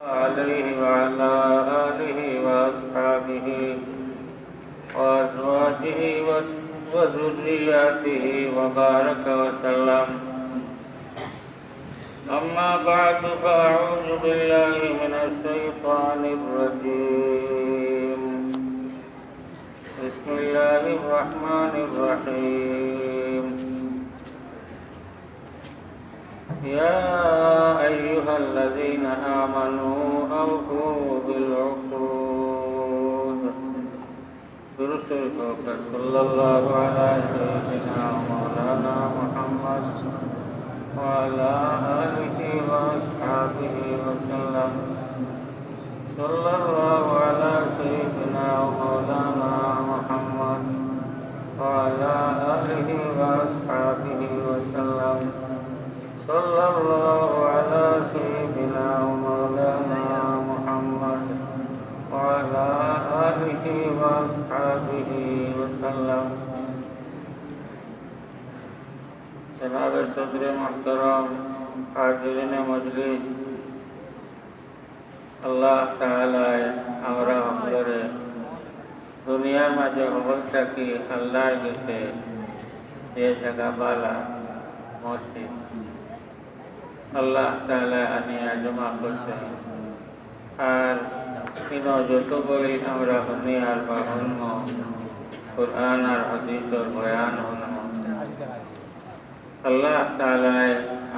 عليه وعلى آله وأصحابه وأزواجه وذرياته وبارك وسلم. أما بعد فأعوذ بالله من الشيطان الرجيم. بسم الله الرحمن الرحيم. يا أيها الذين آمنوا أوفوا بالعقود. برسولك صلى الله على سيدنا مولانا محمد وعلى آله وأصحابه وسلم. صلى الله على سيدنا مولانا محمد وعلى آله وأصحابه وسلم. صلى الله على سيدنا مولانا محمد وعلى آله وأصحابه وسلم. जनाब सदर मोहतरम हाजिरीन मजलिस, अल्लाह ताआला আমরা সকলের দুনিয়ার মাঝে অবস্থা কি আল্লাহর কাছে যে জায়গা বালা মসজিদ আল্লাহ তাআলা আনিয়া জমা করছেন। আর যত বই আমরা দুনিয়ার বা অন্য কুরআন আর হাদিসের বয়ান হন আল্লাহ তাআলা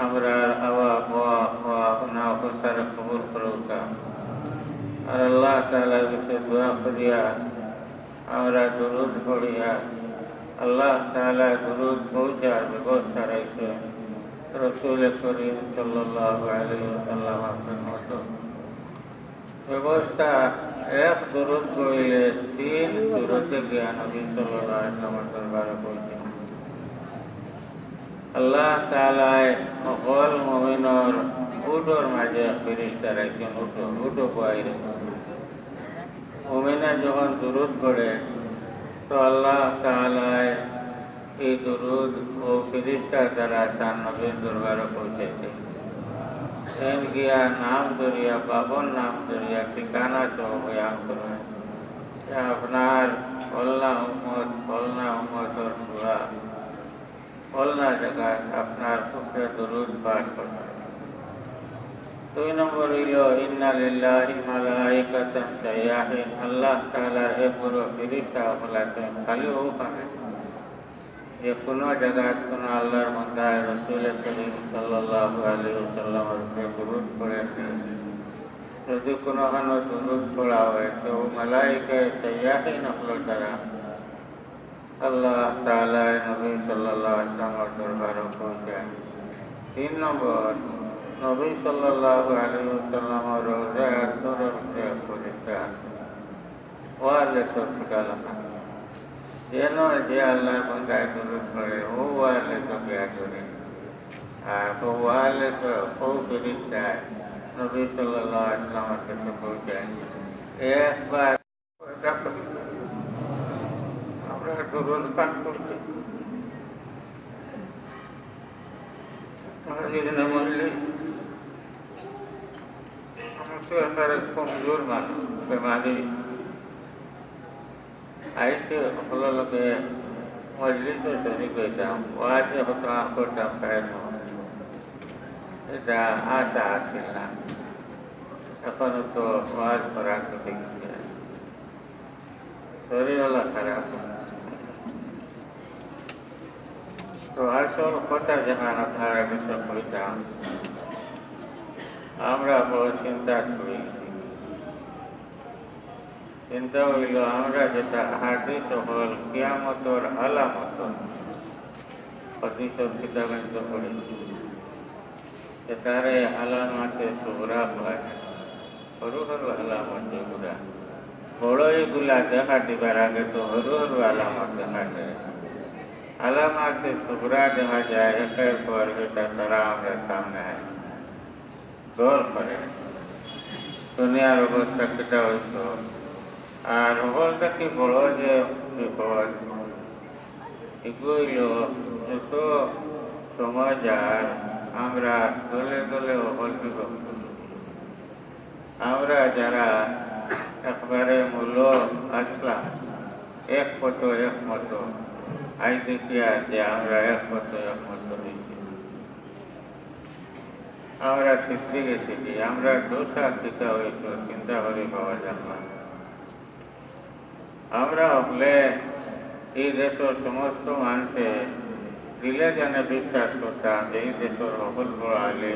আমরা আওয়া হওয়া না প্রসার কবুল করুক। আর আল্লাহ তাআলার কাছে দোয়া করিয়া আমরা দুরূদ পড়িয়া আল্লাহ তাআলা দুরূদ পৌঁছার ব্যবস্থা রাখছে। রসুল করিম সাল্লাল্লাহু আলাইহি ওয়াসাল্লাম আপনার মতো ব্যবস্থা এক দুরূদ পড়িলে 3 দুরূদে গিয়া নবী সাল্লাল্লাহু আলাইহি ওয়াসাল্লামের দরবারে পৌঁছে। আল্লাহ তাআলা সকল মুমিনের উটোর মাঝে ফেরেশতা রাখেন। উটো বাইরে মুমিনা যখন দুরূদ পড়ে তো আল্লাহ তাআলা এই দুরূদ ও ফেরেশতার দ্বারা তার নবীর দরবারে পৌঁছাইতে এন গিয়া নাম ধরিয়া বাবন নাম ধরিয়া ঠিকানা সহ বয়ান করবেন। আপনার ফলনা উম্মতর পুরা ফলনা জায়গায় আপনার উপরে দুরূদ পাঠ করবেন। 2 নম্বর হইল ইন্না লিল্লাহি মালাইকাতান সাইয়াহিন। আল্লাহ তাআলার এক বড় ফেরেশতা আছেন খালি ওখানে যে কোনো জায়গায় কোনো আল্লাহর বান্দায় রসুল করিম সাল্লাল্লাহু আলাইহি ওয়াসাল্লামের উপরে দুরূদ পড়েছে, যদি কোনোখানে দুরূদ পড়া হয় তো মালাইকা সাইয়াহিন হলো তারা আল্লাহ তাআলা নবী সাল্লাল্লাহু আলাইহি ওয়াসাল্লামের দরবারে পৌঁছায়। 3 নম্বর নবী সাল্লাল্লাহু আলাইহি ওয়াসাল্লামের রওজা আতরের উপরে ফেরেশতা আছে। ওয়ালে সরকালা যেন যে আল্লাহর বান্দায় দুরূদ পড়ে ও ওয়ালে সফিয়া করে। আর ওয়ালে ও ফেরেশতা নবী সাল্লাল্লাহু আলাইহি ওয়াসাল্লামের কাছে পৌঁছায়। একবার আমরা দুরূদ পাঠ করছি। হাজিরিনে মজলিস, আমরা তো একেবারে কমজোর মানুষ, বেমারি আইসে সকল লোকে মজলিসে শরীক হইতাম, ওয়াজে করতাম কায়ন, এটা আশা আসিল না। এখনো তো ওয়াজ করার তো দেখছি শরীরওয়ালা খারাপ। তো আসল কথা যখন আপনারা কিছু কইতাম আমরা বড় চিন্তা করেছি। চিন্তা হইল আমরা যেটা হাদিস সকল কিয়ামতর আলামত হাদিসের কিতাবে পড়েছি সেটারে আলামাতে সুগরা হয়। সরু সরু আলামত এগুলা, বড় এগুলা দেখা দিবার আগে তো সরু সরু আলামত দেখা যায়। আলামাতে সুগরা দেখা যায় একের পর এটা তারা আমাদের সামনে দল করে দুনিয়ার অবস্থা কেটা হইত। আর অবস্থা কি বড় যে বিপদ এগুলো যত সময় যায় আমরা দলে দলে অল্প আমরা যারা একবারে মূল আসলাম একমত আজ দেখি আর যে আমরা একমত হয়েছি, আমরা শিখতে গেছি কি আমরা দোষা টিকা হয়েছ চিন্তা করে পাওয়া যাব না। আমরা হলে এই দেশের সমস্ত মানুষে দিলে জানে বিশ্বাস করতাম যে এই দেশের সকল বড় আলে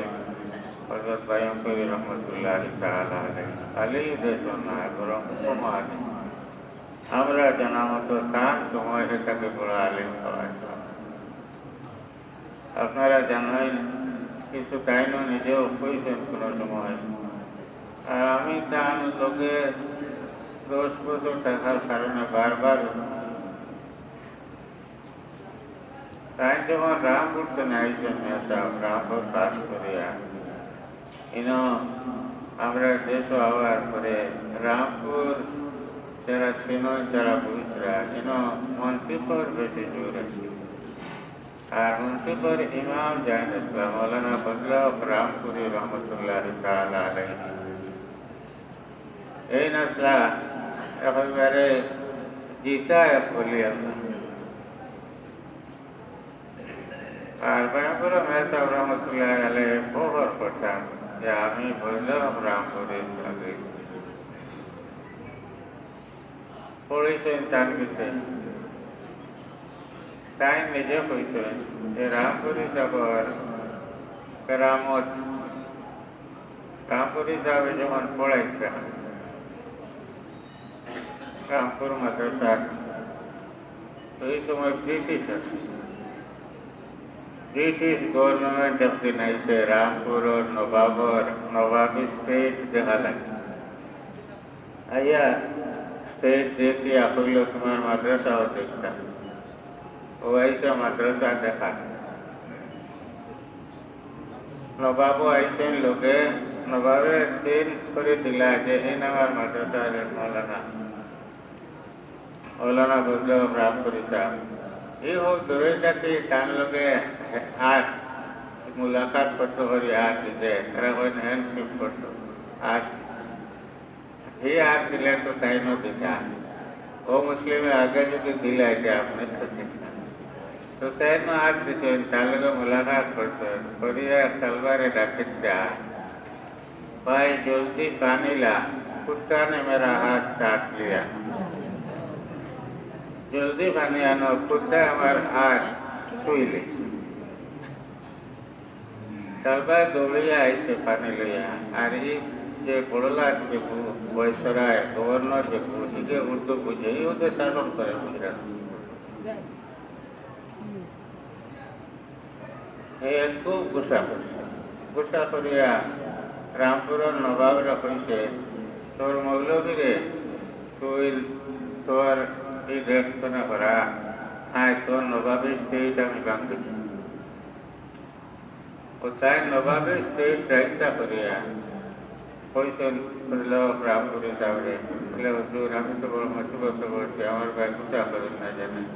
হজরত বায়ঙ্করী রহমতুল্লাহ তাআলা আলাইহি খালি দেশ নয় বরং উপমা আমরা জানা মতো তার সময় সেটাকে বড় আলিম পাওয়াছিলাম। আপনারা জানেন কিছু কাহিনী নিজেও কইছেন কোন সময়, আর আমি তার লোকে 10 বছর থাকার কারণে বারবার তাই যখন রামপুর তো নাইছেন রামপুর কাজ করিয়া আমরা দেশ হওয়ার পরে রামপুর যারা সিনয় যারা বুঝরা মন্ত্রীপর বেশি জোর আছে, আর মন্ত্রীপর ইমাম জাহিদ ইসলাম মৌলানা বদলাও রামপুরি রহমতুল্লাহ তাআলা আলাইহি এই নসলা একেবারে জিতা বলি আমরা। আর ভয়ঙ্কর মেহসাব রহমতুল্লাহ আলাইহি প্রহর করতাম যে আমি বললাম রামপুরের আগে পড়েছেন তার বিষয়ে, তাই নিজে কইছেন যে রামপুরি সাহর কেরামত রামপুরি সাহেব যখন পড়াইছেন রামপুর মাদ্রাসার ওই সময় ব্রিটিশ আছে, ব্রিটিশ গভর্নমেন্ট একদিন আইসে রামপুর নবাবী স্টেট দেখা লাগে আইয়া স্টেট দেখিয়া কইল তোমার মাদ্রাসাও দেখতাম ও আইসা মাদ্রাসা দেখা। নবাবও আইসেন লোকে নবাবে সিন করে দিলা যে এই আমার মাদ্রাসার মৌলানা বদলাও রামপুরি সাহেব এই হোক দূরেটাকে তার লোকে হাত মুলাকাত করতে করি হাত দিতে তারা হয়তো হ্যান্ডশিপ করতো হাত এই হাত দিলে তো তাই না দিতা ও মুসলিমে আগে যদি দিলে যে আপনি তো তাই না হাত দিচ্ছেন তার লোকে মুলাকাত করতেন করিয়া তলবারে ডাকিত দেয়া भाई जल्दी पानी ला, कुत्ता ने मेरा हाथ काट लिया, जल्दी पानी आनो, कुत्ता हमारा हाथ छुई ले। तलबा दौड़िया ऐसे पानी लिया, अरे ये बड़ला के बयसराय गवर्नर के बुझे उर्दू बुझे ये उधर शासन करे बुझरा ये खूब गुस्सा करिया रामपुर नवाब रखी তোর মৌলবীরে তুই তোর এই দেখতো না করা আয় তোর নবাবের স্টেট আমি ভাঙতে ও তাই নবাবের স্টেট রাইটটা করিয়া কইছেন রামপুরি সাহেবরে বলে হুজুর আমি তো বড় মুসিবত করছি আমার ভাই কুটা করেন না জানেন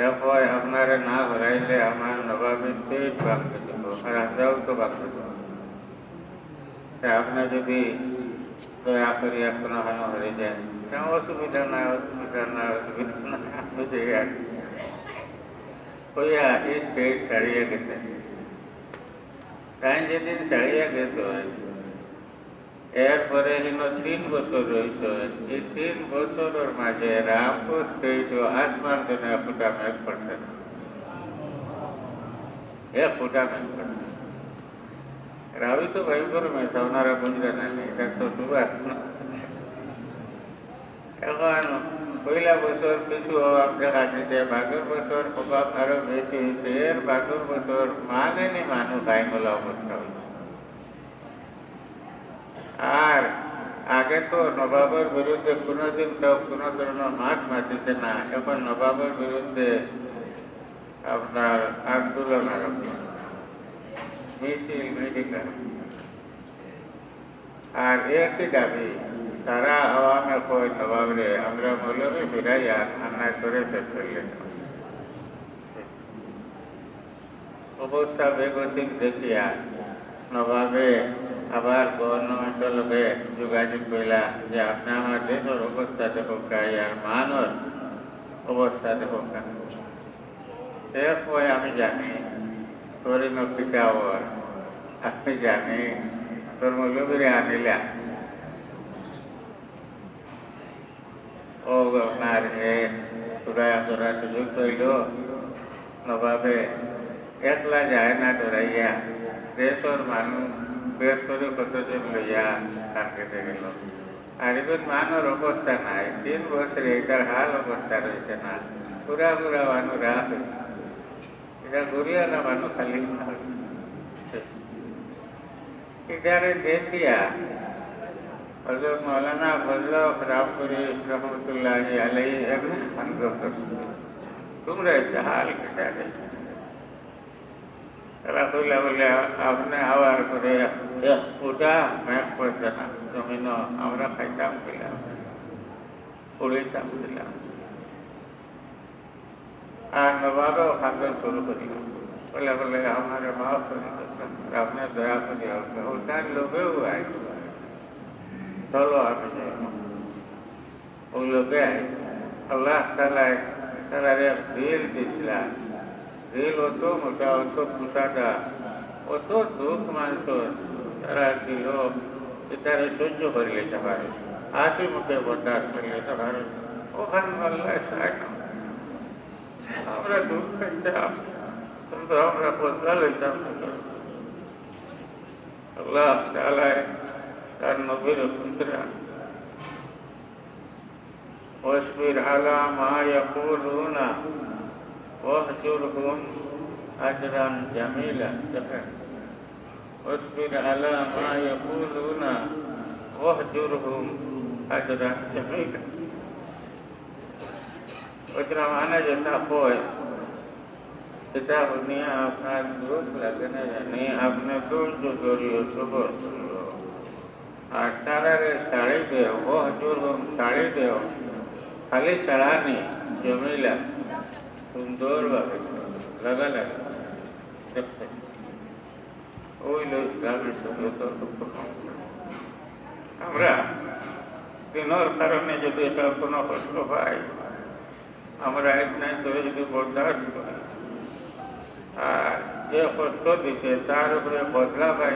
এরপর আপনারা না হরাইলে আমার নবাবের স্টেট ভাঙতে দেব আর আমরাও তো ভাঙতে দেব আপনি যদি দয়া করি এখনো হানো হয়ে যায় অসুবিধা না বুঝে কইয়া এই স্টেট ছাড়িয়ে গেছে তাই যেদিন ছাড়িয়ে গেছে এরপরে 3 বছর রয়েছে এই 3 বছরের মাঝে রামপুর স্টেট ও আসমান জন্য ফুটা মেঘ পড়ছে ফুটা মেঘ পড়ছে রাবি তো ভয়ঙ্কর মেশা ওনারা বুঝলেন না এটা তো ডুবার এখন পয়লা বছর কিছু অভাব দেখা দিচ্ছে বাঘের বছর অভাব আরো বেশি হয়েছে এর বাঘের বছর মানেনি মানুষ আইনলা অবস্থা হয়েছে আর আগে তো নবাবের বিরুদ্ধে কোনোদিন কেউ কোনো ধরনের মাঠ মাতিছে না এখন নবাবের বিরুদ্ধে আপনার আন্দোলন আরম্ভ মিছিল মেডিকেল আর একই দাবি তারা আওয়ামে কই নবাবরে আমরা মৌলবী ফিরাইয়া আন্নায় করে চললেন অবস্থা বেগতিক দেখিয়া নবাবে আবার গভর্নমেন্টের লোকে যোগাযোগ কইলা যে আপনি আমার দেশের অবস্থা দেখো আর মানর অবস্থা দেখো কয় আমি জানি তোর নকশিকা ওর আমি জানি তোর মৌলবীরে আনিলা ও আপনার তোরা সুযোগ কইল নবাবে একলা যায় না ডরাইয়া দেশের মানুষ বেশ করে কতজন লইয়া কান কেটে গেল আর এখন মানুষ অবস্থা নাই 3 বছরে এটার হাল অবস্থা রয়েছে না পুরা পুরা মানুষ রাত এটা গরিয়ালা মানুষ খালি এটারে দেখিয়া হযরত মাওলানা ফজল রামপুরি রহমতুল্লাহ আলাইহি এমনি সংগ্রহ করছে তোমরা এটা হাল কেটে গেল রাখলে বলে আপনি আবার করে ওটা ম্যাপ করতে না জমিন আমরা খাইতাম ছিলাম উড়িতাম ছিলাম আর নবাবও খাদ্য শুরু করিলাম বলে আমার মাফ করে আপনার দয়া করে ওটার লোকেও আইস চলো আমি ওই লোকে আইস আল্লাহ তালায় তারা দিল দিছিলাম দিল অত মোটা অত পুষাটা অত দুঃখ মানুষ তারা দিল তারা সহ্য করে নিতে পারে হাসি মুখে বরদাস্ত করে নিতে পারে ওখানে আল্লাহ সাহায্য আমরা দুঃখ খাইতাম কিন্তু আমরা বদলা লইতাম আল্লাহ তাআলায় তার নবীর পুত্রা واصبر على ما يقولون واهجرهم أجرا جميلا واصبر على ما يقولون واهجرهم أجرا جميلا ওইটা মানে যেটা হয় সেটা নিয়ে আপনার দুঃখ লাগে না জানি আপনি ধৈর্য ধরিও সবর করিও আর তারারে শাড়ি দেও ও হজুর শাড়ি দেও খালি চড়ানি জমিলা সুন্দরভাবে লাগা লাগে ওই লো ইসলামের শরীয়ত আমরা দিনের কারণে যদি এটা কোনো কষ্ট পাই আমরা এক নাই ধরে যদি বরদাস্ত করি আর যে কষ্ট দিছে তার উপরে বদলা বা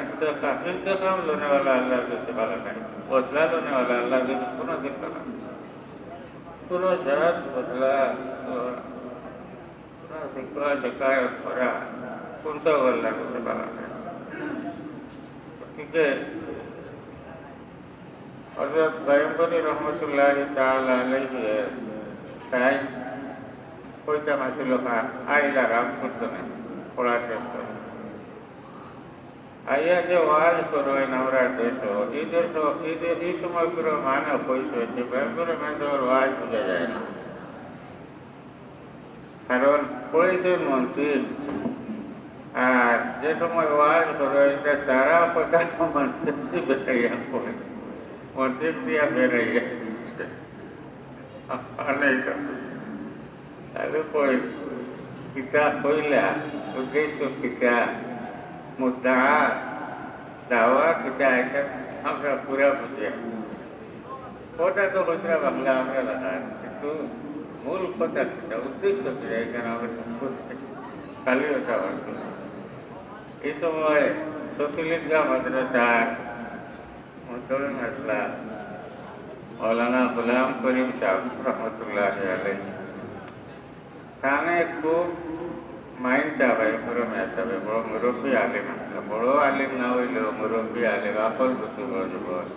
ইন্তকাম লোনেওয়ালা আল্লাহর কাছে ভালো নাই বদলা লোনেওয়ালা আল্লাহর কাছে কোনো দিন না কোনো জাত বদলা কোনো শিকায়ত করা কোনটাও আল্লাহর কাছে ভালো নাই গতিকে হযরত গায়কবাড়ী রহমতুল্লাহ তাআলা আলাইহি তাই কইটা মাসিল আইলা রাম করতো না পড়া শেষ করে আইয়া যে ওয়াজ করবেন আমরা দেশ এই সময় করে মানে পয়সা হচ্ছে ব্যাপারে মেয়েদের ওয়াজ বোঝা যায় না কারণ পড়েছেন মন্ত্রী আর যে সময় ওয়াজ করবে এটা সারা কথা মন্ত্রী বেরাইয়া পড়ে মন্ত্রী দিয়া বেরাইয়া অনেক তাহলে কই পিতা কইলা উদ্দেশ্য পিতা মুদ্রা দাওয়া পিতা এটা আমরা পুরা বুঝে কথা তো বুঝরা বাংলা আমরা লাগা কিন্তু মূল কথা পিতা উদ্দেশ্য পিতা এখানে আমরা খালি ওটা হচ্ছে এই সময় সতিলিঙ্গা মাদ্রাসার মুসলিম আসলা মৌলানা গুলাম করিম সাহেব রহমতুল্লাহ আলাইহি তাহলে খুব মাইন্ডটা ভাই পুরমে আসবে বড় মুরব্বী আলিম আসলে বড় আলিম না হইলেও মুরব্বী আলিম আকল বুঝতে বড় যুবক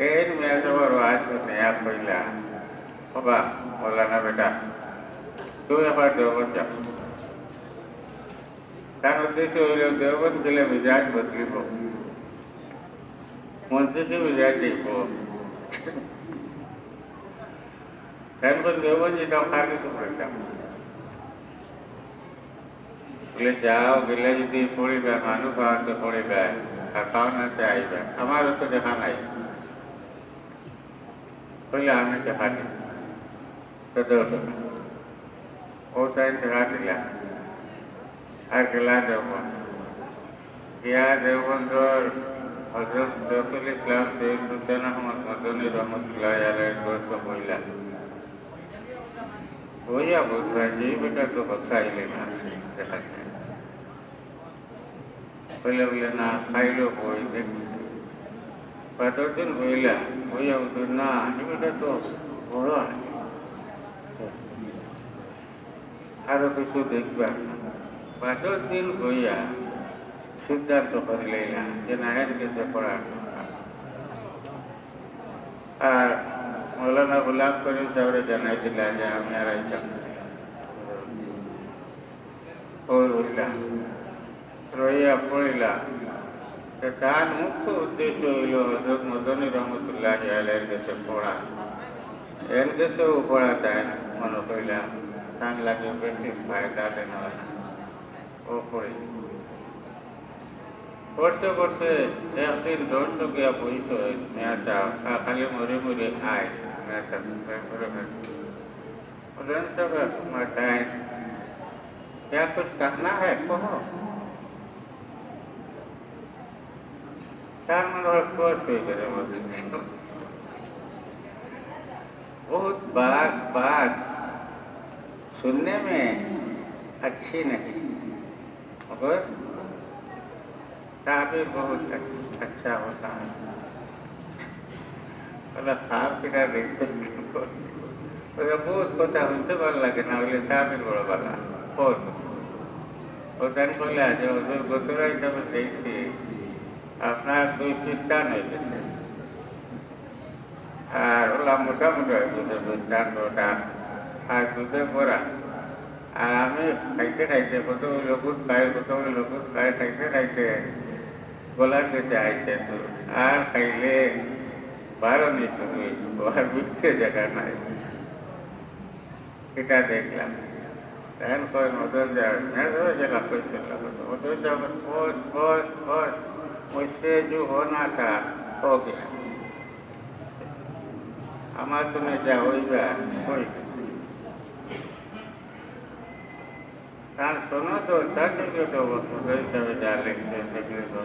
এর মেয়ে সবার আজ নেয়া কইলা বাবা মৌলানা বেটা তুই আবার দেওবন যা তার উদ্দেশ্য হইল দেওবন গেলে মিজাজ বদলিব মন্ত্রীকে মিজাজ দেখব এখন দেওবন যেটা খালি তোমরা যাও বলে যাও গেলে যদি পড়িবে মানুষ পাওয়াতে পড়িবে আর পাওনাতে আইবে আমারও তো দেখা নাই বললে আমি দেখা দিই ও টাইম দেখা দিলাম আর গেলা দেব ইয়া দেওবন্দর হজরত শফিউল ইসলাম সৈয়দ হুসেন আহমদ মদনী রহমতুল্লাহ আলাইহির দোস্ত বইলা বইয়া বুঝবা যে বেটা তো হতাইলে না দেখা যায় বলে বলে না খাইলো বই দেখছি 15 দিন বইলা বইয়া বুঝল না এই বেটা তো বড় নাকি আরো কিছু দেখবা 15 দিন বইয়া সিদ্ধান্ত করলে না যে নায়ের কাছে পড়ার আর মৌলানা গুলাম করিম সাহেবরে জানাই দিলা যে আমি আর আইতাম হইলা রইয়া পড়িলা তার মুখ্য উদ্দেশ্য হইল হজরত মদনী রহমতুল্লাহ আলাইহির কাছে পড়া এর কাছেও পড়া তাই মনে করিলাম তার লাগে বেশি ফায়দা দেওয়া না ও পড়ি পড়তে পড়তে একদিন দৌড় গিয়া বইস মেয়া সাহেব খালি মরে মরে আয় মেয়া साहब बताएं क्या कुछ कहना है कहो चार मनोहर कोर्स हुई करे बहुत बात सुनने में अच्छी नहीं मगर ताबीर बहुत अच्छा होता है खाप किना देख बहुत কথা শুনতে ভালো লাগে না হলে তাবির বড় ভালো ওখান বলে আছে ওদের গোতরা হিসাবে দেখছি আপনার 2 খ্রিস্টান হয়ে গেছে আর ওলা মোটামুটি হয়ে গেছে খ্রিস্টানটা আর দুধে পড়া আর আমি খাইতে খাইতে কত লোকুট খায় খাইতে খাইতে গলার কাছে আইছে আর খাইলে 12 নিচু আর বুঝতে জায়গা নাই এটা দেখলাম তখন কই মদন जगह कैसे लगा मदन जब बस मुझसे जो होना था हो गया আমার তুমি যা হইবা হয়ে গেছে কারণ শোনো তো সার্টিফিকেট মদন হিসাবে যা লিখছে সেগুলো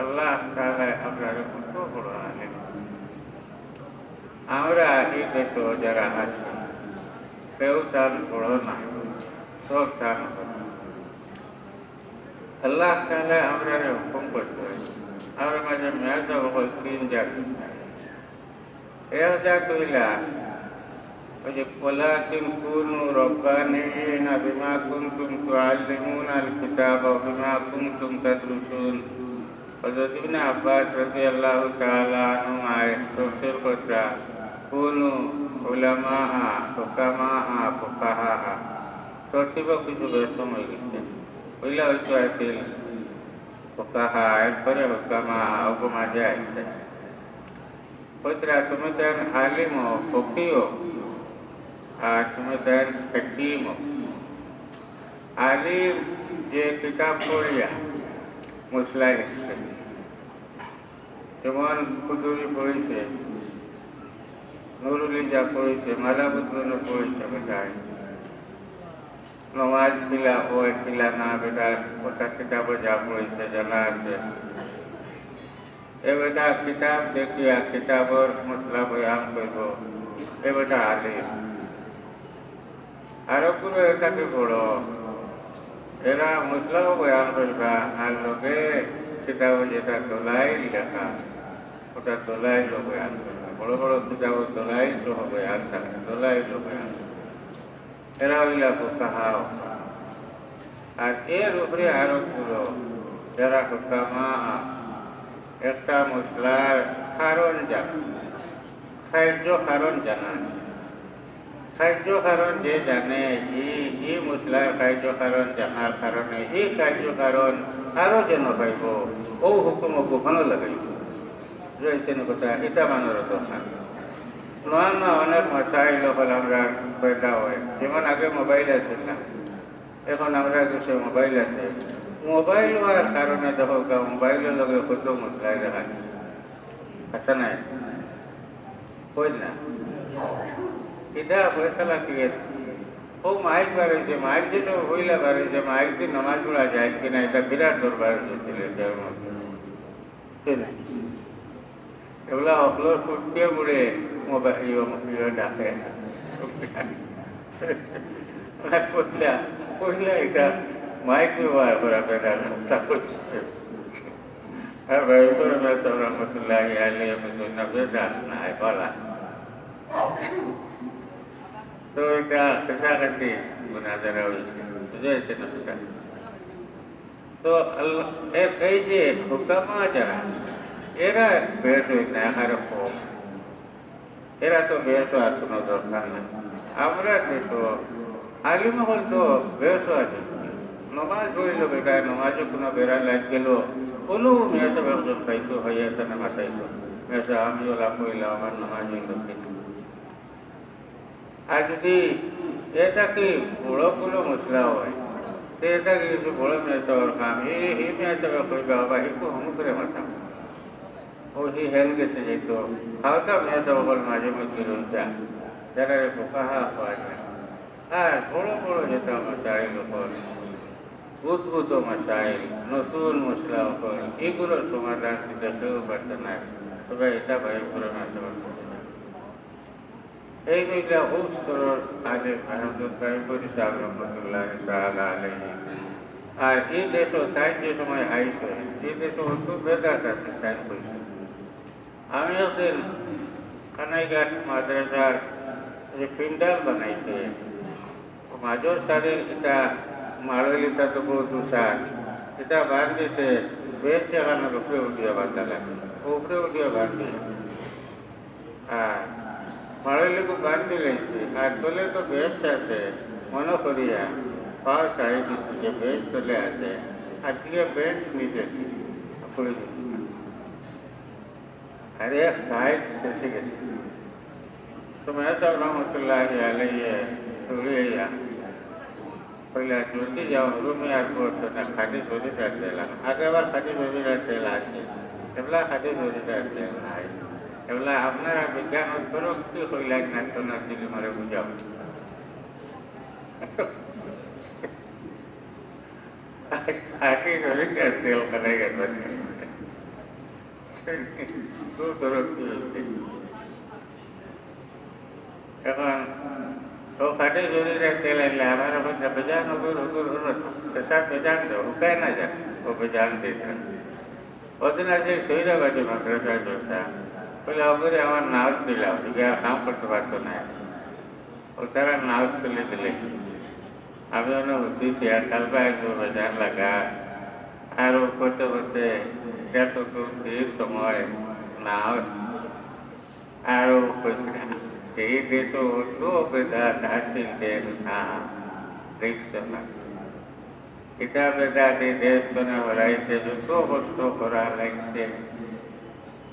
আল্লাহ তাআলা আপনার কত বড় আলেম আমরা এই দেশ যারা আছি কেউ তার বড় না সব তার আল্লাহ তাআলা আমরা হুকুম করতে হয় আমরা মাঝে মেয়াদ বকল 3 জাত এক জাত হইলা ওই যে ওয়ালাকিন কুনু রব্বানিয়িনা বিমা কুনতুম তুআল্লিমুনা আল কিতাব ওয়া বিমা কুনতুম তাদরুসুন হযরত ইবনে আব্বাস রাদিয়াল্লাহু তাআলা আনহু তাফসীর করতা কুনু উলামা হুকামা ফুকাহা তরতিব কিছু বেরকম হয়ে গেছে পয়লা হয়তো আছিল ফুকাহা এরপরে হুকামা হুকুমা যায় কইতরা তুমি দেন আলিম ও ফকিহ আর তুমি দেন হাকিম আলিম যে কিতাব পড়িয়া মশলা লিখছে যেমন কুতুবি পড়েছে নুরুল যা পড়েছে মালাবুদ্দিন পড়েছে বেটায় নমাজ খিলা ও খিলা না বেটা ওটা কিতাব যা পড়েছে জানা আছে এ বেটা কিতাব দেখিয়া কিতাবর মশলা বয়ান করব এ বেটা আলিম আরো পুরো এটাকে বড় এরা মশলাও বয়ান করবা আর লোকে কিতাব যেটা দোলাই লেখা ওটা দোলাই বয়ান করবা বড় বড় কিতাব দোলাই সহ বয়ান থাকে দোলাই বয়ান এরা হইলা ফুকাহা আর এর উপরে আরো পুরো যারা হুকামা একটা মশলার কারণ জানা খাদ্য কারণ জানা আছে খাদ্য কারণ যে জানে এই মশলার খাদ্য কারণ জানার কারণে এই খাদ্য কারণ আরো যেন পাইব ও হুকুম গোপন লাগাইব রয়েছেন কথা এটা মানার দরকার নয় না অনেক মশাইল হল আমরা পয়দা হয় যেমন আগে মোবাইল আছিল না এখন আমরা কিছু মোবাইল আছে মোবাইল হওয়ার কারণে দেখো মোবাইলের লগে কত মশলাই দেখা যাচ্ছে আচ্ছা নাই কই না এটা ফয়সালা কি ও মাইক বাড়াইছে, মাইক যেটা হইলা বাড়াইছে, মাইক দিয়ে নামাজ পড়া যায় কিনা এটা বিরাট দরবার হয়েছিল এটার মধ্যে। এগুলা অকলোর ফুটিয়ে মুড়ে মোবাইল ডাকে কইলা এটা মাইক ব্যবহার করা বেড়ার মুক্তা করছে। আর ভাই করে মেসব রহমতুল্লাহ আলী আমি বেদাত নাই বলা। তো এটা কাছাকাছি গুণাদারা হয়েছে, বুঝেছে না? তো আল্লাহ এই যে হুকামা যারা এরা বেশ হইত না, এখানে কম, এরা তো বেশ আর কোনো দরকার নেই। আমরা তো আলিমহল তো বেশ আছে, নমাজ হইল বেটায়, নমাজে কোনো বেড়া লাগ গেল, কোনো মেয়েসব একজন পাইতো হইয়াছে না মাসাইতো, মেয়েসা আমি ওলা কইলাম আমার নমাজ হইল কিনা। আর যদি এটা কি বড় কোনো মশলা হয়, তো এটা কিছু বড় মেয়েসবের কাম, এই মেয়েসবে কইবা বা একটু হম করে মাতাম ও হি হেল গেছে যেত হালকা মেয়েসব বল মাঝে মধ্যে রইতা যারা পোকাহা পাওয়া যায়। আর বড় বড় যেটা মশাইল ওপর উদ্ভূত মশাইল, নতুন মশলা ওপর, এগুলোর সমাধান দিতে কেউ পারছে না। তবে এটা ভাই করে মেয়েসবের এই দুইটা খুব স্তরের আগে সাহেব রহমতুল্লাহ আলাইহি। আর এই দেশও তাই যে সময় আইসে এই দেশও হয়তো বেদাত আছে তাই কইছে। আমি একদিন কানাইঘাট মাদ্রাসার যে পিন্ডাল বানাইছে মাজর সারের এটা মারলিটা তো বহু দুসার এটা বান্ধিতে বেশ এখানে উপরে উঠিয়া বাঁধা লাগে, উপরে উঠিয়া বান্ধি আর মারলিকে বান্ধি লেছি। আর তলে তো বেশ আছে মনে করিয়া পাওয়া চাই দিচ্ছি যে বেশ তলে আছে, আর দিকে বেশ নিতে করে দিচ্ছি। আর এক সাইড শেষে গেছে। তো মেয়েসব রহমতুল্লাহ আলাইহি উড়িয়া পয়লা যদি যাও রুমে আর করতো না, খাটি জরিটার তেল আগে আবার খাটি জরিটার তেল আছে, এগুলা খাটি জরিটার তেল নাই। এগুলা আপনারা বিজ্ঞান প্রযুক্তি কইলেন না তো না দিলি মরে বুঝাও। খাটি জরিটার তেল কাটাই গেছে এখন তো খাটে জরিটার তেল আনলে আমার বেজান শেষা বেজান হুকায় না যান ও বেজান দিতেন। ওদিন আছে সৈরাবাদী মাদ্রাসা চলতা বলে অগরে আমার নাউজ দিলাম, কাম করতে পারতো না, ও তারা নাউজ তুলে দিলে আমি দিছি আর কালবা একদম বেজান লাগা। আর ও করতে করতে দেখো ঠিক সময় নাউজ আর ও এই দেশ তো বেদাত আসিল না দেখছো না, এটা বেদাত এই দেশ কোনে হরাইছে যত কষ্ট করা লাগছে।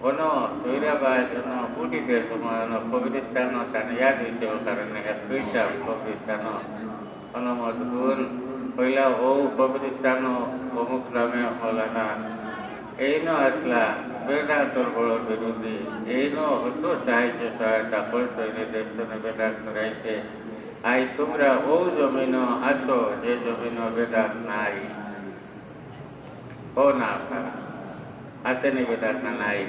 কোনো তৈরাবাদ পুটিতে সময় কবিরিস্তান ইয়াদ হয়েছে ও কারণে দুইটা কবিরিস্তান অনুমোদন হইলা ও কবিরিস্তান অমুক নামে হলা না। এই আসলা বেদান্তর বড় বিরোধী, এই হতো সাহায্য সহায়তা করতো দেশনে বেদাত করাইছে। আই তোমরা ও জমিন আসো যে জমিন বেদাত নাই, ও না আপনারা আসেনি বেদাত না নাই।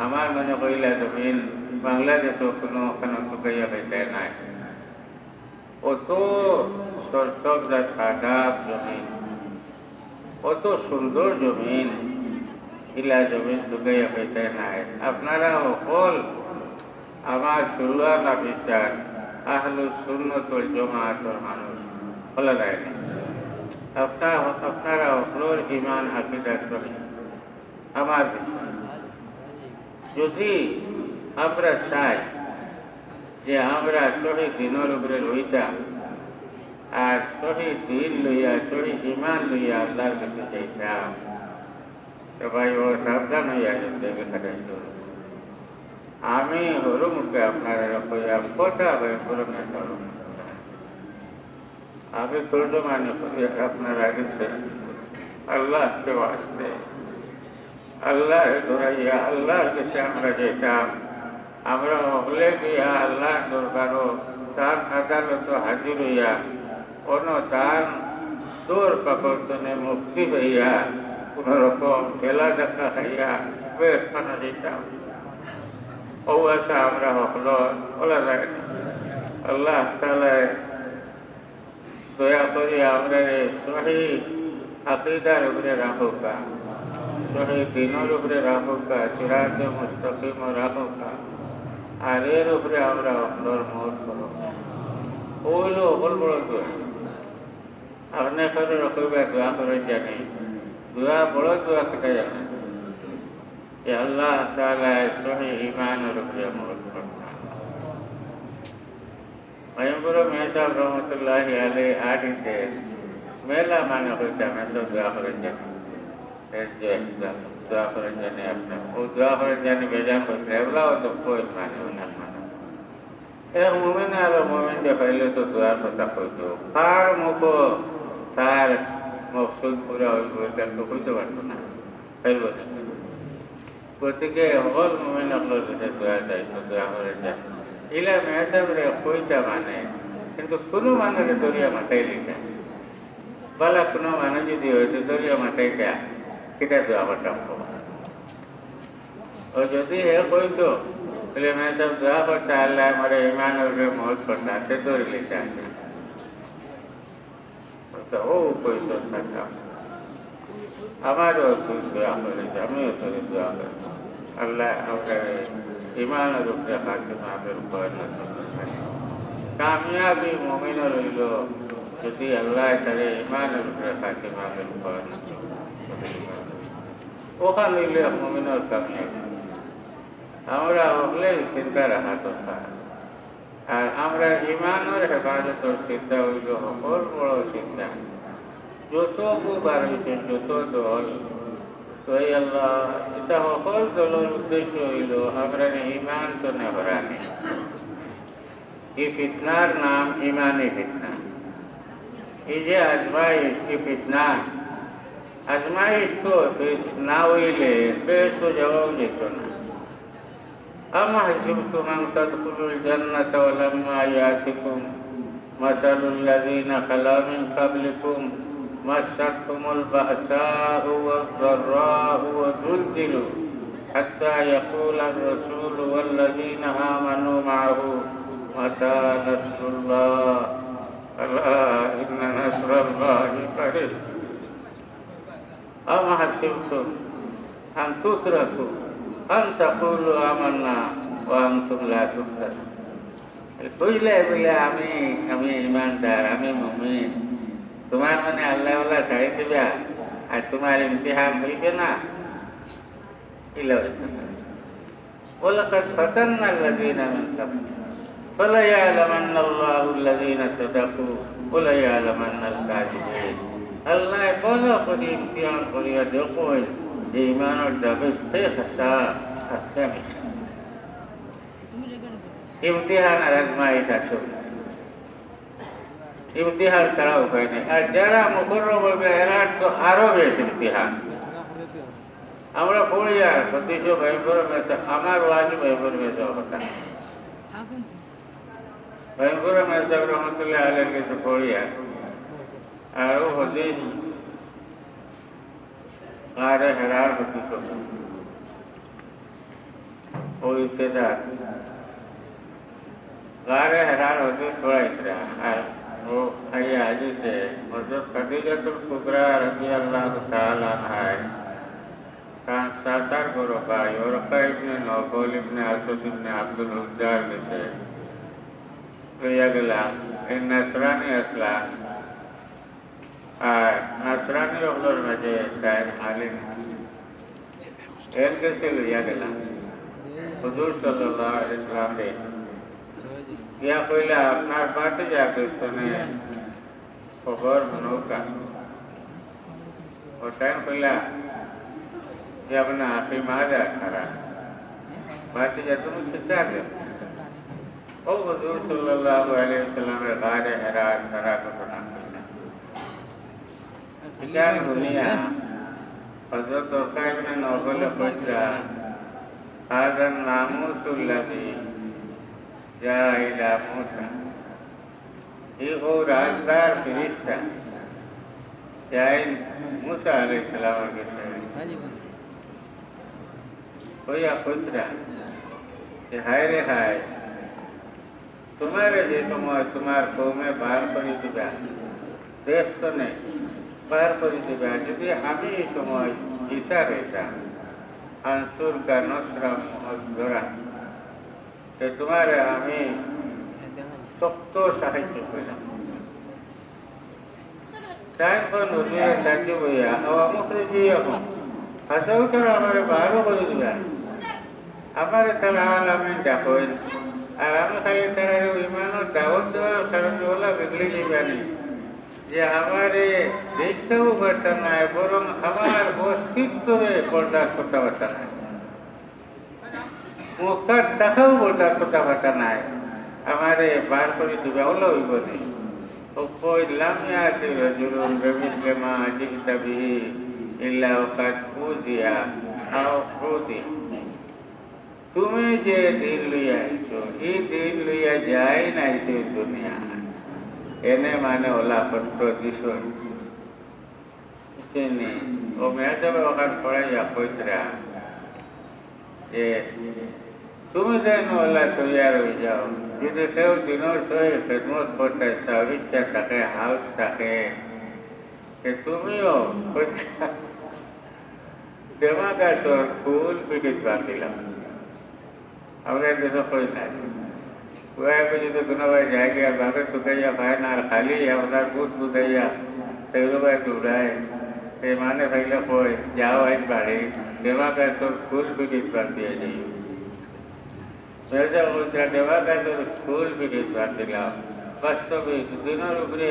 আমার মনে কইলা জমিন বাংলাদেশও কোনো ওখানে টুকাইয়া পাইতে নাই, অত সরসবজা সাদাব জমিন, অত সুন্দর জমিন, ইলা জমিন টুকাইয়া পাইতে নাই। আপনারা সকল আমার শুরুয়ালা বিচার আহলুস সুন্নাত ওয়াল জামাআতের মানুষ বলা যায় না। আপনারা সকলের ঈমান আকীদা সহিহ আমার বিশ্বাস। যদি আমরা চাই যে আমরা সহি দিনের উপরে রইতাম আর সহি দিন লইয়া সহি ঈমান লইয়া আল্লাহর কাছে যাইতাম, তো ভাই ও সাবধান হইয়া যেতে খাটাইত। আমি হরু মুখে আপনারা কইয়াম কথা ভাই পুরনো করুন, আমি তর্জমানি করি আপনারা গেছে আল্লাহকে বাঁচতে, আল্লাহ ধরাইয়া আল্লাহর কাছে আমরা যেতাম। আমরা হলে গিয়া আল্লাহর দরবারও তার আদালত হাজির হইয়া কোনো তার দৌর পাকর্তনে মুক্তি হইয়া কোন রকম খেলা দেখা খাইয়া বেশ খানা দিতাম। ও আশা আমরা হকল বলা যায় না। আল্লাহ তাআলায় দয়া করি আমরা সহি আকীদার উপরে রাখুকা, সহি দ্বীনের উপরে রাখুকা, সিরাতে মুস্তাকিম রাখুকা, আর এর উপরে আমরা আপনার মত করো। ওইলো অকল বড় দোয়া। আপনি করে রকবা দোয়া করে জানি, দোয়া বড় দোয়া কেটে জানে যে আল্লাহ তাআলা সহি ঈমানের উপরে মত করতাম। ভয়ঙ্কর মেহতাব রহমতুল্লাহি আলাইহি আদিতে মেলা মানে হইতাম এত দোয়া করে জানি, এর যে দোয়া করে জানি আপনার ও দোয়া করে জানি বেজান হইতে এগুলাও তো কই মানে না মানে এক মোমেন আর মোমেন যে পাইলে তো দোয়ার কথা কইত কার মুখ তার মকসুদ পুরা হইব এটা তো হইতে পারতো না, পাইব না। গতিকে সকল মোমেন আপনার কাছে দোয়া চাইত, দোয়া করে যায় ইলা মেহসাবরে কইতা মানে, কিন্তু কোনো মানুষের দরিয়া মাথায় লিখা বলা কোনো মানুষ যদি হয়তো দরিয়া মাথায় দেয়া সেটা দোয়া করতাম। ও যদি হে কইতো তাহলে মেহসাব দোয়া করতে আল্লাহ আমার ইমানের উপরে মহৎ করতা সে দৌড়ি লিখা আছে ও কইত থাকতাম। আমারও তুই দোয়া করেছে, আমিও তোর দোয়া করি আল্লাহ আমরা ইমানের উপরে খাতিমা বের করে না। কামিয়াবি মুমিনের হইল যদি আল্লাহ তারে ইমানের উপরে খাতিমা বের করে না, ওখানে হইলে মুমিনের কামিয়াবি। আমরা হলে চিন্তা রাখা দরকার। আর আমরা ইমানের হেফাজতের চিন্তা হইল সকল বড় চিন্তা। যত বার হইছে যত দল তৈ আল্লাহ এটা সকল দলের উদ্দেশ্য হইল আমরা ইমান তো নেহরানি। এই ফিতনার নাম ইমানি ফিতনা। এই যে আজমাইশ কি ফিতনা, আজমাইশ তো না হইলে বেশ তো জবাব যেত না। أَمْ حَسِبْتُمْ أَنْ تَدْخُلُوا الْجَنَّةَ وَلَمَّا يَأْتِكُمْ مَثَلُ الَّذِينَ خَلَوْا مِنْ قَبْلِكُمْ مَسَّتْهُمُ الْبَأْسَاءُ وَالضَّرَّاءُ وَزُلْزِلُوا حَتَّى يَقُولَ الرَّسُولُ وَالَّذِينَ آمَنُوا مَعَهُ مَتَى نَصْرُ اللَّهِ أَلَا إِنَّ نَصْرَ اللَّهِ قَرِيبٌ أَمْ حَسِبْتُمْ أَنْ تُتْرَكُوا أَنْ تَقُولُوا آمَنَّا وَأَنْتُمْ لَا تُفْتَنُونَ। বুঝলে বলে আমি ইমানদার, আমি মুমিন, তোমার মানে আল্লাহ ছাড়ি দিবে আর তোমার ইমতিহান হইবে না। وَلَقَدْ فَتَنَّا الَّذِينَ مِنْ قَبْلِهِمْ فَلَيَعْلَمَنَّ اللَّهُ الَّذِينَ صَدَقُوا وَلَيَعْلَمَنَّ الْكَاذِبِينَ। আল্লাহ ভালো করে ইমতিহান করিয়া দেখুন যে ইমানের দাবি সঁচা আর মিথ্যা। ইমতিহান আর আজমাইশ আসুক, ইমতিহান ছাড়া উপায় নেই। আর যারা মুকররম হবে এরা তো আরো বেশ ইমতিহান। আমরা পড়ি আর সতীশ ভয়ঙ্কর মেসা আমার ওয়াজি ভয়ঙ্কর মেসা কথা ভয়ঙ্কর মেসা রহমতুল্লাহ আলের কাছে পড়ি আর ও হদিস গারে হেরার হদিস ও ইত্তেদার গারে হেরার হদিস পড়াইতরা। আর ও আইয়া হাদিসে হযরত খাদিজাতুল কুবরা রাদিয়াল্লাহু তাআলা আনহা তার চাচার বড় ভাই ওরকা ইবনে নফল ইবনে আসাদ ইবনে আব্দুল উজ্জার কাছে লইয়া গেলাম। এই নাসরানি আসলা আর নাসরানি ওগুলোর মাঝে তার আলিম এর কাছে লইয়া গেলাম। হুজুর সাল্লাল্লাহু আলাইহি ওয়াসাল্লাম রে ইয়া কইলা আপনার পাশে যা পেছনে খবর নৌকা ও টাইম কইলা যে আপনার আপনি মারা খারা বাতি যা তুমি ঠিক আছে। ও হুজুর সাল্লাল্লাহু আলাইহি ওয়াসাল্লামের গারে হেরার সারা ঘটনা কইলা বিজ্ঞান দুনিয়া হযরত ওরকা ইবনে নফল কইরা হাযান নামুসুল্লাযী জা ইলা মুসা এই ও রাজদার ফিরিস্তা যাই মুসা আলাইহিস সালামের কাছে হইয়া কইতরা যে হায় রে হায় তোমারে যে সময় তোমার কৌমে বার করে দিবা দেশ তো নেই বার করে দিবা যদি আমি এই সময় জিতা রইতাম আনসুর কা নসরাম ধরা তোমারে আমি শক্ত সাহায্য করলাম তাই হুজুরে তাকে বইয়া মুখে দিয়ে এখন হাসাও তারা আমার বারও করে দিবা আমার তারা আমি দেখেন আর আমি খালি তারা ইমানও দাওয়াত দেওয়ার কারণে ওলা বিগড়ে যাবানি যে আমার দেখতেও পারতা নাই বরং আমার অস্তিত্বরে পর্দার কথাবার্তা নাই মুখার দেখাও পর্দার কথাবার্তা নাই আমারে বার করে দিবে ওলা হইব নেই লাম ইয়াতি রাজুলুন বিমিসলি মা জি'তা বিহি ইল্লা ওয়াকাদ উযিয়া আও উযিয়া তুমি যে দিন লইয়া আইছো এই দিন লইয়া যাই নাইছো দুনিয়া এনে মানে ওলা পত্র দিছ চিনি ও মেয়াজবে ওখান পড়াইয়া কইতরা যে তুমি যেন ওলা তৈয়ার হয়ে যাও যদি কেউ দিনের সঙ্গে খেদমত করতে চাও ইচ্ছা থাকে হাউস থাকে তুমিও দেমা গাছর ফুল পিটিত বাঁধিলাম আমরা দেশে কই নাই ওয়াকে যদি কোনো ভাই যায় গিয়া ভাবে টুকাইয়া ভাই না আর খালি আপনার বুধ বুধাইয়া সেগুলো ভাই দৌড়ায় সে মানে ভাইলে কই যাও আইন বাড়ি দেমা গাছর ফুল পিটিত বাঁধিয়ে যাই দেওয়া গাছের ফুল পিটিত বাঁধিলাম বাস্তবিক দিনের উপরে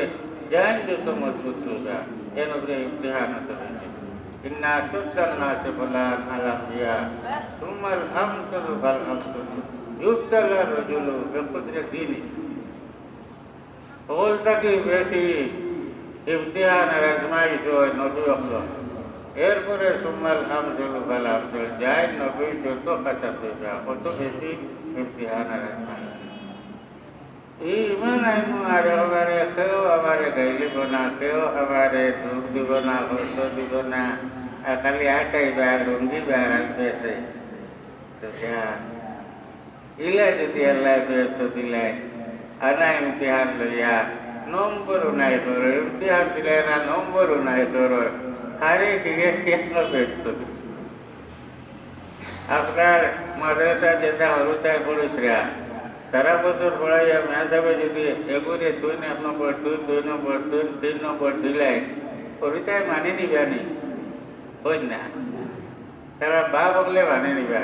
যান যত মজবুত রোজা এর উপরে ইমতিহান হতে হয়েছে ইন্না সুদ্দান নাসে বলান আলামিয়া সুমাল আমসুল ফাল আমসুল ইউবতালা রাজুলু বিকুদরাতিহি ওলটাকে বেশি ইমতিহান আর আজমাইশ হয় নবী আকরাম এরপরে সুমাল আমসুল ফাল আমসুল যায় নবী যত কাছে দেবে কত বেশি ইমতিহান আর আজমাইশ এই ইমান আইনু আর আমারে কেউ আমারে গাইলিব না কেউ আমারে দুধ দিব না হস্ত দিব না আর খালি আটাইবা লুঙ্গি বার আসবে ইলা যদি আল্লাহ ব্যস্ত দিলাই আনা ইমতিহান লইয়া নম্বরও নাই তোর ইমতিহান দিলে না নম্বরও নাই তোর আরে দিকে কেন ব্যস্ত আপনার মাদ্রাসা যেটা হলুদায় পড়েছিলা সারা বছর পড়াইয়া মেয়া যাবে যদি এগুলো 2 নম্বর 2 নম্বর 3 নম্বর দিলাই ওইটাই মানে নিবানি হই না তারা বা বললে মানে নিবা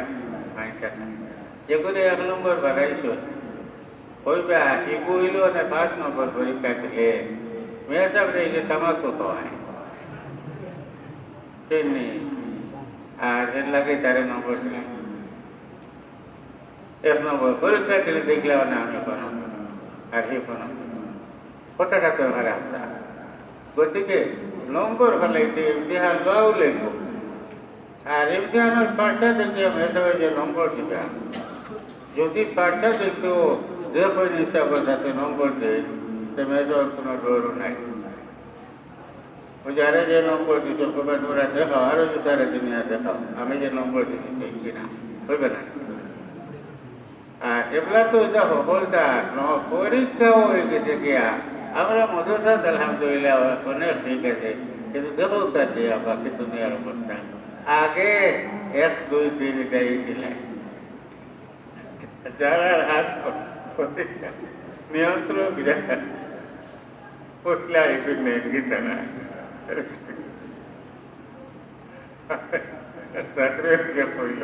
মাইটা যেগুলো 1 নম্বর বাড়াইছ হইবা এগু হইল না 5 নম্বর পরীক্ষা দিলে মেয়া সাহেব এই যে তামাকু খাওয়ায় চিনি আর এর লাগে 4 নম্বর দিলাম 1 নম্বর পরীক্ষা দিলে দেখলেও না আমি কোনো আর সে কোনো কথাটা তো আমার আশা গতিকে নম্বর ফলাইতে ইমতিহান লওয়াও লাগবো আর ইমতিহানের পাঠটা দেখে মেসাবে যে নম্বর দিবে যদি পাঠটা দেখতো যে কোনো হিসাবের সাথে নম্বর দেয় সে মেসার কোনো দৌড়ও নাই ও যারা যে নম্বর দিত কবে তোমরা দেখাও আরো যে সারা দুনিয়া দেখাও আমি যে নম্বর দিচ্ছি কিনা হইবে না আর এগুলা তো এটা সফলতা পরীক্ষাও হয়ে গেছে গিয়া আমরা মধুসাদ আলহামদুলিল্লাহ অনেক ঠিক আছে কিন্তু দেখো কাছে বাকি দুনিয়ার অবস্থা আগে 1 2 3 এটাই ছিলেন যারা হাত নিয়ন্ত্রণ পড়লা একটু নেই গীতা না চাকরি কইল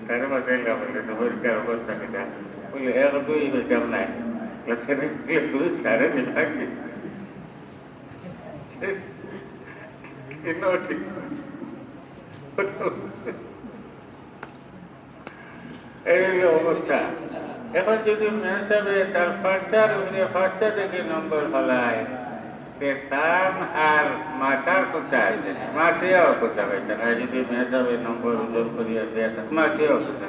তার মধ্যে বললে পরীক্ষার অবস্থা কিনা বললে 1 2 হইতাম নাই লক্ষণে 2 সাড়ে নিভাগে ঠিক এই অবস্থা এখন যদি মেসাবে তার ফার্স্টার ফার্স্টার দেখে নম্বর ফলায় তার আর মাথার কোথা আছে মাথেও কোথা পাইছে না যদি মেসাবে নম্বর ওজন করিয়া দেয় মাথেও কোথা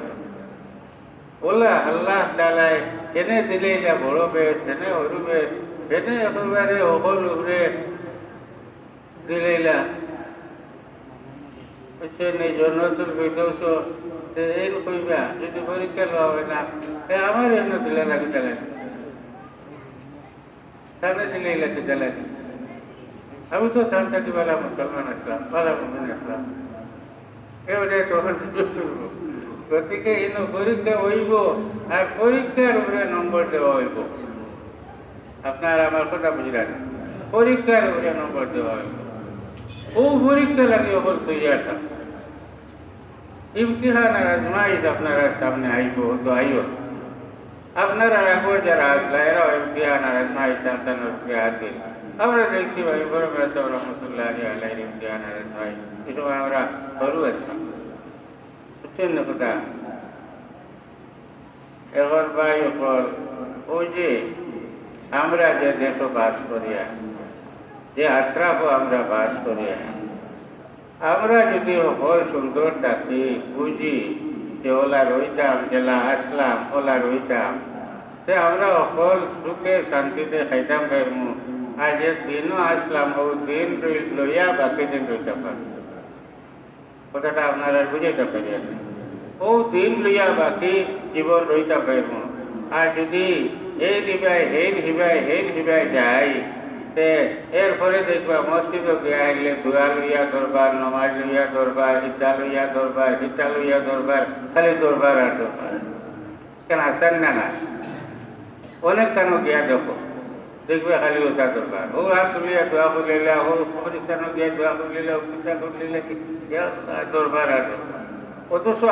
ওলা আল্লাহ তালায় এনে দিলে এটা বড় বেশ, এনে সরু বেশ, এনে একেবারে সকল উপরে দিলে হচ্ছে জন্নতুল ফিরদৌস এই কইবা যদি পরীক্ষা লওয়া হয় না আমার এমন দিলে লাগে তাহলে তাহলে দিলে লাগে তাহলে আমি তো থাকি বালা মুসলমান আসলাম, বালা মুসলিম আসলাম, এবারে তখন গতিকে ইনো পরীক্ষা হইব আর পরীক্ষার উপরে নম্বর দেওয়া হইব। আপনার আমার কথা বুঝলেন, পরীক্ষার উপরে নম্বর দেওয়া হইব। ও পরীক্ষা লাগে অকল তৈয়ারটা ইমতিহান আর আজমাইশ আপনারা সামনে আইব তো আইও আপনারা রাখবো যারা আসলা এরাও ইমতিহান আর আজমাইশ সন্তানের উপরে আসে। আমরা দেখছি ভাই বড় বেসব রহমতুল্লাহ আলাইহির ইমতিহান আর আজমাইশ এই সময় আমরা সরু আসলাম, বুঝছেন না কথা। এখন ভাই অকল ওই যে আমরা যে দেশ বাস করিয়া, যে আত্রাপ আমরা বাস করিয়া, আমরা যদি হল সুন্দর থাকি বুঝি যে ওলা রইতাম, জেলা আসলাম ওলা রইতাম, সে আমরা অকল সুখে শান্তিতে খাইতাম পারমু। আর যে দিনও আসলাম ও দিন লইয়া বাকি দিন রইতে পারব। কথাটা আপনারা বুঝাইতে পারি, ও দিন লইয়া বাকি জীবন রইতে পারমু। আর যদি এই দিবাই হেন হিবাই যাই এরপরে দেখবা মসজিদও গিয়া আইলে দোয়া লইয়া দরবার, নমাজ লইয়া দরবার, হিতা লইয়া দরবার, হিতা লইয়া দরবার, খালি দরবার আর দরবার। কেন আসেন না না অনেক কেন গিয়া দেখো দেখবে খালি ওটা দরবার। ও হাত তুলিয়া দোয়া করলিলা, ও পরিস্থানও গিয়া দোয়া করলিলা, ও পিতা করলিলা, দরবার আর দরবার। অথচ